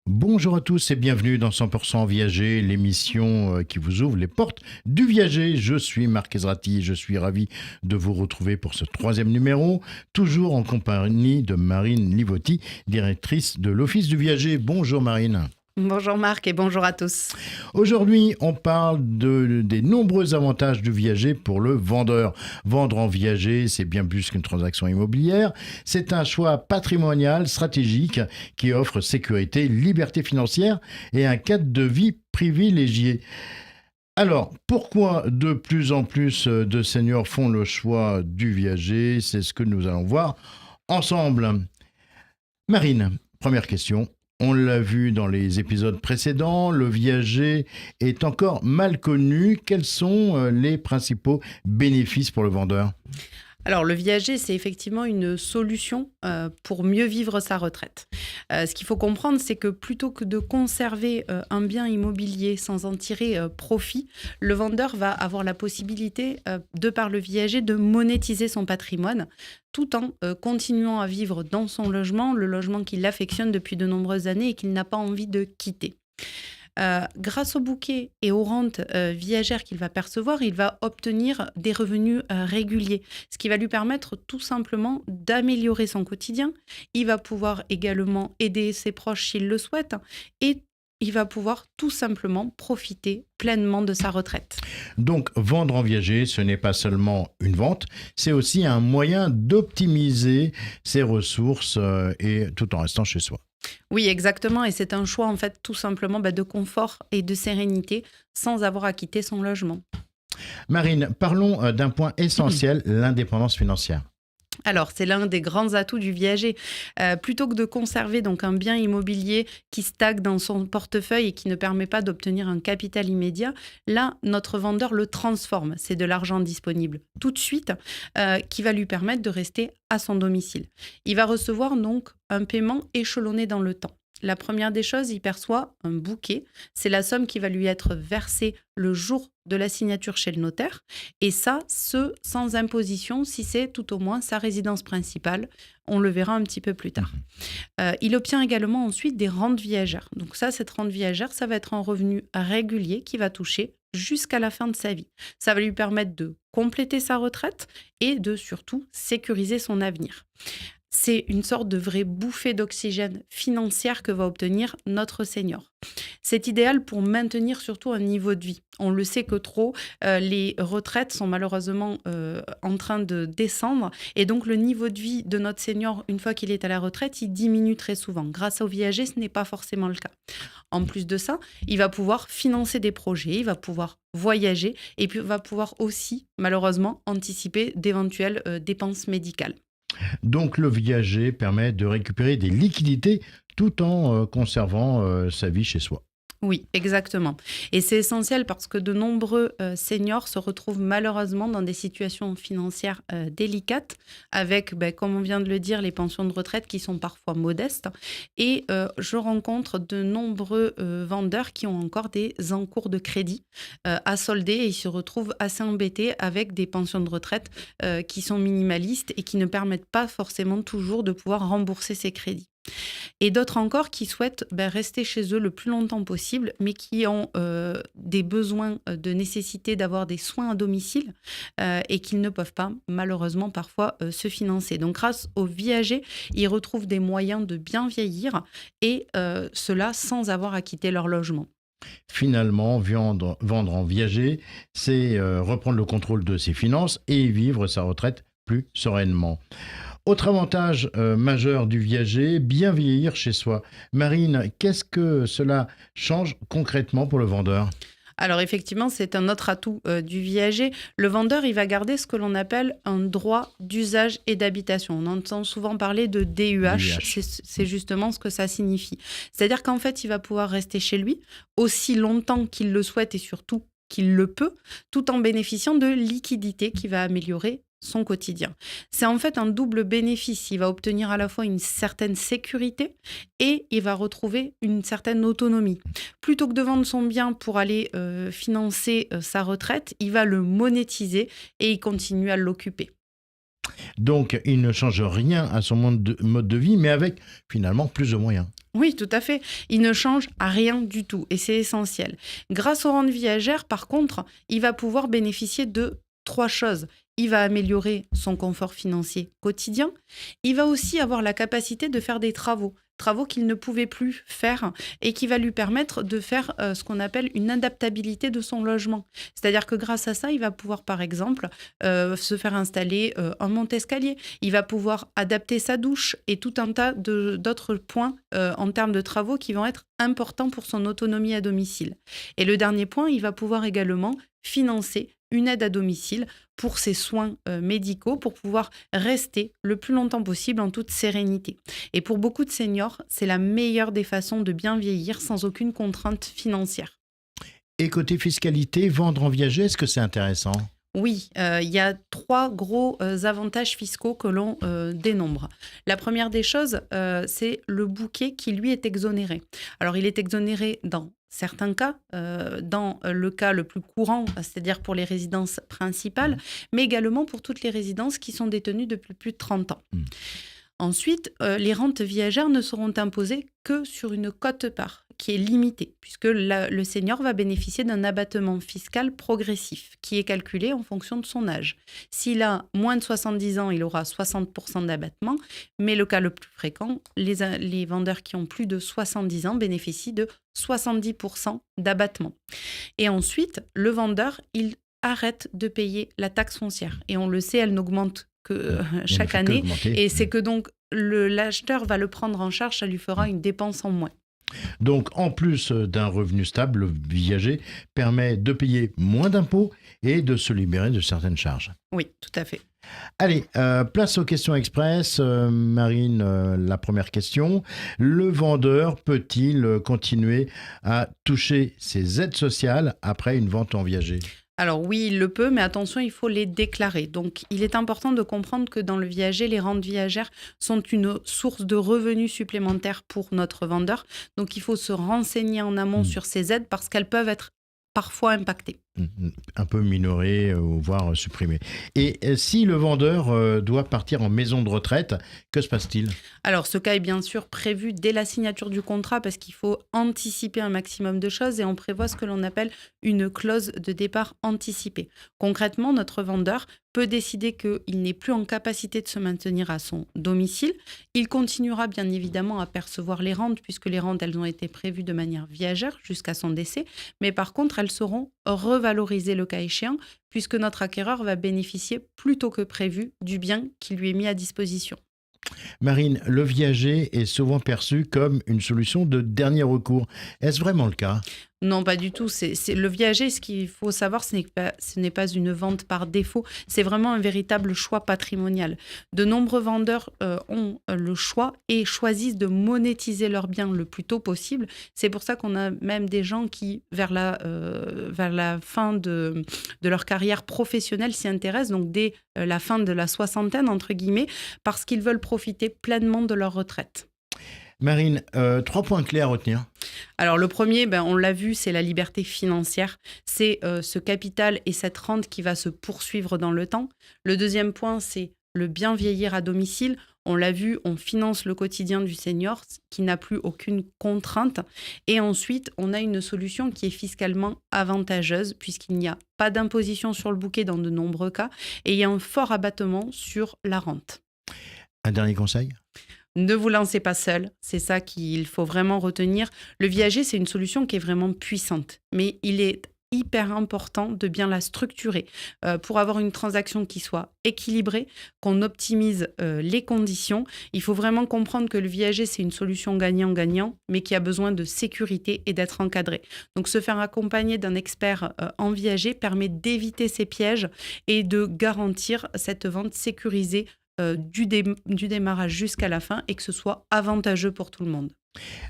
Bonjour à tous et bienvenue dans 100% Viager, l'émission qui vous ouvre les portes du viager. Je suis Marc Ezrati et je suis ravi de vous retrouver pour ce troisième numéro, toujours en compagnie de Marine Livotti, directrice de l'Office du Viager. Bonjour Marine. Bonjour Marc et bonjour à tous. Aujourd'hui, on parle des nombreux avantages du viager pour le vendeur. Vendre en viager, c'est bien plus qu'une transaction immobilière. C'est un choix patrimonial, stratégique, qui offre sécurité, liberté financière et un cadre de vie privilégié. Alors, pourquoi de plus en plus de seniors font le choix du viager? C'est ce que nous allons voir ensemble. Marine, première question. On l'a vu dans les épisodes précédents, le viager est encore mal connu. Quels sont les principaux bénéfices pour le vendeur ? Alors le viager, c'est effectivement une solution pour mieux vivre sa retraite. Ce qu'il faut comprendre, c'est que plutôt que de conserver un bien immobilier sans en tirer profit, le vendeur va avoir la possibilité, de par le viager, de monétiser son patrimoine tout en continuant à vivre dans son logement, le logement qu'il affectionne depuis de nombreuses années et qu'il n'a pas envie de quitter. Grâce au bouquet et aux rentes viagères qu'il va percevoir, il va obtenir des revenus réguliers, ce qui va lui permettre tout simplement d'améliorer son quotidien. Il va pouvoir également aider ses proches s'il le souhaite et il va pouvoir tout simplement profiter pleinement de sa retraite. Donc, vendre en viager, ce n'est pas seulement une vente, c'est aussi un moyen d'optimiser ses ressources et tout en restant chez soi. Oui, exactement. Et c'est un choix, en fait, tout simplement de confort et de sérénité sans avoir à quitter son logement. Marine, parlons d'un point essentiel, l'indépendance financière. Alors, c'est l'un des grands atouts du viager. Plutôt que de conserver donc un bien immobilier qui stagne dans son portefeuille et qui ne permet pas d'obtenir un capital immédiat, là, notre vendeur le transforme. C'est de l'argent disponible tout de suite qui va lui permettre de rester à son domicile. Il va recevoir donc un paiement échelonné dans le temps. La première des choses, il perçoit un bouquet. C'est la somme qui va lui être versée le jour de la signature chez le notaire. Et ça, sans imposition, si c'est tout au moins sa résidence principale. On le verra un petit peu plus tard. Il obtient également ensuite des rentes viagères. Donc ça, cette rente viagère, ça va être un revenu régulier qui va toucher jusqu'à la fin de sa vie. Ça va lui permettre de compléter sa retraite et de surtout sécuriser son avenir. C'est une sorte de vraie bouffée d'oxygène financière que va obtenir notre senior. C'est idéal pour maintenir surtout un niveau de vie. On le sait que trop, les retraites sont malheureusement en train de descendre et donc le niveau de vie de notre senior, une fois qu'il est à la retraite, il diminue très souvent. Grâce au viager, ce n'est pas forcément le cas. En plus de ça, il va pouvoir financer des projets, il va pouvoir voyager et puis va pouvoir aussi, malheureusement, anticiper d'éventuelles dépenses médicales. Donc le viager permet de récupérer des liquidités tout en conservant sa vie chez soi. Oui, exactement. Et c'est essentiel parce que de nombreux seniors se retrouvent malheureusement dans des situations financières délicates avec, comme on vient de le dire, les pensions de retraite qui sont parfois modestes. Et je rencontre de nombreux vendeurs qui ont encore des encours de crédit à solder et ils se retrouvent assez embêtés avec des pensions de retraite qui sont minimalistes et qui ne permettent pas forcément toujours de pouvoir rembourser ces crédits. Et d'autres encore qui souhaitent rester chez eux le plus longtemps possible, mais qui ont des besoins de nécessité d'avoir des soins à domicile et qu'ils ne peuvent pas, malheureusement, parfois se financer. Donc, grâce au viager, ils retrouvent des moyens de bien vieillir et cela sans avoir à quitter leur logement. Finalement, vendre en viager, c'est reprendre le contrôle de ses finances et vivre sa retraite plus sereinement. Autre avantage majeur du viager, bien vieillir chez soi. Marine, qu'est-ce que cela change concrètement pour le vendeur ? Alors effectivement, c'est un autre atout du viager. Le vendeur, il va garder ce que l'on appelle un droit d'usage et d'habitation. On entend souvent parler de DUH, c'est justement ce que ça signifie. C'est-à-dire qu'en fait, il va pouvoir rester chez lui aussi longtemps qu'il le souhaite et surtout qu'il le peut, tout en bénéficiant de liquidités qui va améliorer son quotidien. C'est en fait un double bénéfice. Il va obtenir à la fois une certaine sécurité et il va retrouver une certaine autonomie. Plutôt que de vendre son bien pour aller financer sa retraite, il va le monétiser et il continue à l'occuper. Donc, il ne change rien à son mode de vie, mais avec finalement plus de moyens. Oui, tout à fait. Il ne change à rien du tout et c'est essentiel. Grâce aux rentes viagères, par contre, il va pouvoir bénéficier de trois choses. Il va améliorer son confort financier quotidien. Il va aussi avoir la capacité de faire des travaux qu'il ne pouvait plus faire et qui va lui permettre de faire ce qu'on appelle une adaptabilité de son logement. C'est-à-dire que grâce à ça, il va pouvoir, par exemple, se faire installer un monte-escalier. Il va pouvoir adapter sa douche et tout un tas d'autres points en termes de travaux qui vont être importants pour son autonomie à domicile. Et le dernier point, il va pouvoir également financer une aide à domicile pour ses soins médicaux, pour pouvoir rester le plus longtemps possible en toute sérénité. Et pour beaucoup de seniors, c'est la meilleure des façons de bien vieillir sans aucune contrainte financière. Et côté fiscalité, vendre en viager, est-ce que c'est intéressant? Oui, il y a trois gros avantages fiscaux que l'on dénombre. La première des choses, c'est le bouquet qui, lui, est exonéré. Alors, il est exonéré dans certains cas, dans le cas le plus courant, c'est-à-dire pour les résidences principales, mais également pour toutes les résidences qui sont détenues depuis plus de 30 ans. Ensuite, les rentes viagères ne seront imposées que sur une quote-part qui est limitée, puisque le senior va bénéficier d'un abattement fiscal progressif qui est calculé en fonction de son âge. S'il a moins de 70 ans, il aura 60% d'abattement, mais le cas le plus fréquent, les vendeurs qui ont plus de 70 ans bénéficient de 70% d'abattement. Et ensuite, le vendeur, il arrête de payer la taxe foncière. Et on le sait, elle n'augmente que chaque année. Et c'est que donc l'acheteur va le prendre en charge, ça lui fera une dépense en moins. Donc, en plus d'un revenu stable, le viager permet de payer moins d'impôts et de se libérer de certaines charges. Oui, tout à fait. Allez, place aux questions express. Marine, la première question. Le vendeur peut-il continuer à toucher ses aides sociales après une vente en viager ? Alors oui, il le peut, mais attention, il faut les déclarer. Donc, il est important de comprendre que dans le viager, les rentes viagères sont une source de revenus supplémentaires pour notre vendeur. Donc, il faut se renseigner en amont sur ces aides parce qu'elles peuvent être parfois impactées. Un peu minoré, voire supprimé. Et si le vendeur doit partir en maison de retraite, que se passe-t-il ? Alors, ce cas est bien sûr prévu dès la signature du contrat parce qu'il faut anticiper un maximum de choses et on prévoit ce que l'on appelle une clause de départ anticipée. Concrètement, notre vendeur peut décider qu'il n'est plus en capacité de se maintenir à son domicile. Il continuera bien évidemment à percevoir les rentes puisque les rentes, elles ont été prévues de manière viagère jusqu'à son décès. Mais par contre, elles seront revaloriser le cas échéant, puisque notre acquéreur va bénéficier plus tôt que prévu du bien qui lui est mis à disposition. Marine, le viager est souvent perçu comme une solution de dernier recours. Est-ce vraiment le cas ? Non, pas du tout. C'est le viager, ce qu'il faut savoir, ce n'est pas une vente par défaut. C'est vraiment un véritable choix patrimonial. De nombreux vendeurs ont le choix et choisissent de monétiser leurs biens le plus tôt possible. C'est pour ça qu'on a même des gens qui, vers la fin de leur carrière professionnelle, s'y intéressent, donc dès la fin de la soixantaine, entre guillemets, parce qu'ils veulent profiter pleinement de leur retraite. Marine, 3 points clés à retenir. Alors le premier, on l'a vu, c'est la liberté financière. C'est ce capital et cette rente qui va se poursuivre dans le temps. Le deuxième point, c'est le bien vieillir à domicile. On l'a vu, on finance le quotidien du senior qui n'a plus aucune contrainte. Et ensuite, on a une solution qui est fiscalement avantageuse puisqu'il n'y a pas d'imposition sur le bouquet dans de nombreux cas et il y a un fort abattement sur la rente. Un dernier conseil ? Ne vous lancez pas seul, c'est ça qu'il faut vraiment retenir. Le viager, c'est une solution qui est vraiment puissante, mais il est hyper important de bien la structurer pour avoir une transaction qui soit équilibrée, qu'on optimise les conditions. Il faut vraiment comprendre que le viager, c'est une solution gagnant-gagnant, mais qui a besoin de sécurité et d'être encadré. Donc, se faire accompagner d'un expert en viager permet d'éviter ces pièges et de garantir cette vente sécurisée du démarrage jusqu'à la fin et que ce soit avantageux pour tout le monde.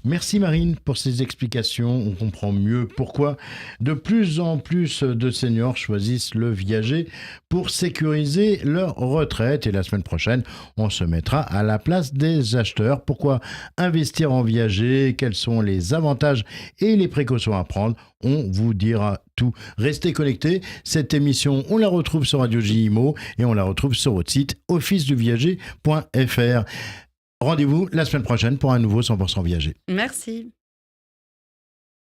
Merci Marine pour ces explications. On comprend mieux pourquoi de plus en plus de seniors choisissent le viager pour sécuriser leur retraite. Et la semaine prochaine, on se mettra à la place des acheteurs. Pourquoi investir en viager ? Quels sont les avantages et les précautions à prendre ? On vous dira tout. Restez connectés. Cette émission, on la retrouve sur Radio JIMO et on la retrouve sur votre site officeduviager.fr. Rendez-vous la semaine prochaine pour un nouveau 100% viager. Merci.